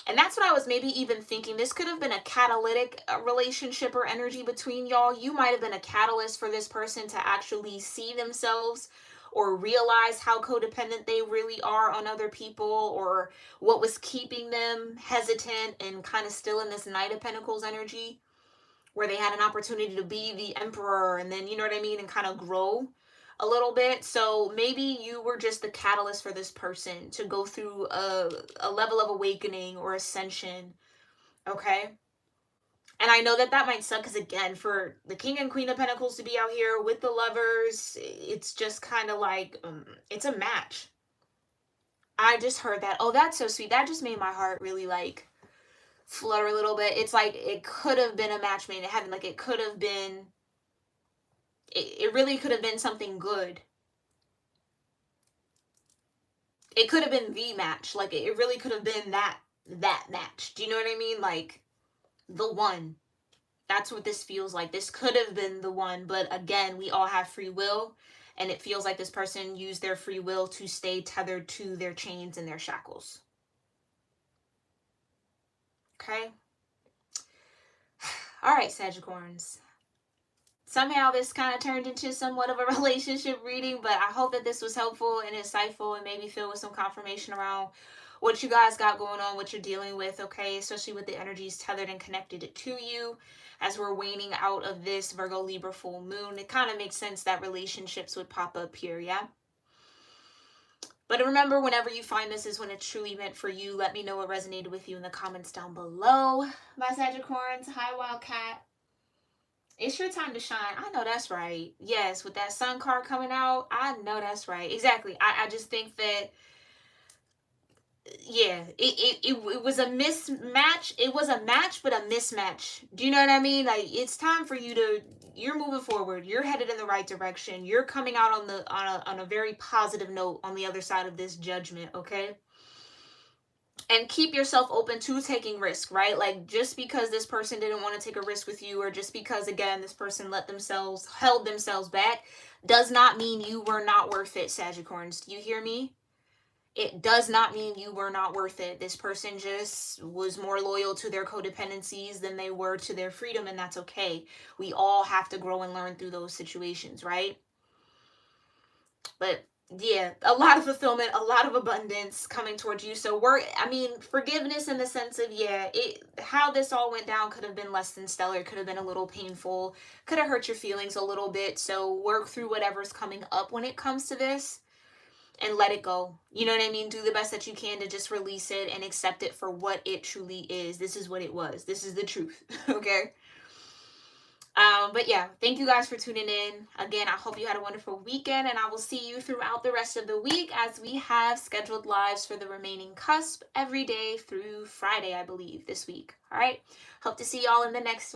Speaker 1: And that's what I was maybe even thinking. This could have been a catalytic relationship or energy between y'all. You might have been a catalyst for this person to actually see themselves or realize how codependent they really are on other people, or what was keeping them hesitant and kind of still in this Knight of Pentacles energy, where they had an opportunity to be the Emperor and then, you know what I mean, and kind of grow a little bit. So maybe you were just the catalyst for this person to go through a level of awakening or ascension. Okay? And I know that that might suck, because again, for the King and Queen of Pentacles to be out here with the Lovers, it's just kind of like, it's a match. I just heard that. Oh, that's so sweet. That just made my heart really like flutter a little bit. It's like it could have been a match made in heaven. Like it could have been, it really could have been something good. It could have been the match. Like it really could have been that match. Do you know what I mean? Like the one. That's what this feels like. This could have been the one, but again, we all have free will, and it feels like this person used their free will to stay tethered to their chains and their shackles. Okay? All right, Sagittarius. Somehow this kind of turned into somewhat of a relationship reading, but I hope that this was helpful and insightful and maybe filled with some confirmation around what you guys got going on, what you're dealing with, okay? Especially with the energies tethered and connected to you as we're waning out of this Virgo Libra full moon. It kind of makes sense that relationships would pop up here, yeah? But remember, whenever you find this is when it's truly meant for you. Let me know what resonated with you in the comments down below. My Sagittarians, hi Wildcat. It's your time to shine. I know that's right. Yes, with that sun card coming out, I know that's right. Exactly. I just think that, yeah, it was a mismatch. It was a match, but a mismatch. Do you know what I mean? Like, it's time for you to, you're moving forward. You're headed in the right direction. You're coming out on a very positive note on the other side of this judgment, okay? And keep yourself open to taking risk, right? Like, just because this person didn't want to take a risk with you, or just because, again, this person held themselves back, does not mean you were not worth it, Sagittarius. Do you hear me? It does not mean you were not worth it. This person just was more loyal to their codependencies than they were to their freedom, and that's okay. We all have to grow and learn through those situations, right? But yeah, a lot of fulfillment, a lot of abundance coming towards you. So forgiveness in the sense of, yeah, how this all went down could have been less than stellar, could have been a little painful, could have hurt your feelings a little bit. So work through whatever's coming up when it comes to this and let it go. You know what I mean? Do the best that you can to just release it and accept it for what it truly is. This is what it was. This is the truth. Okay? But yeah, thank you guys for tuning in. Again, I hope you had a wonderful weekend, and I will see you throughout the rest of the week as we have scheduled lives for the remaining cusp every day through Friday, I believe, this week. All right. Hope to see y'all in the next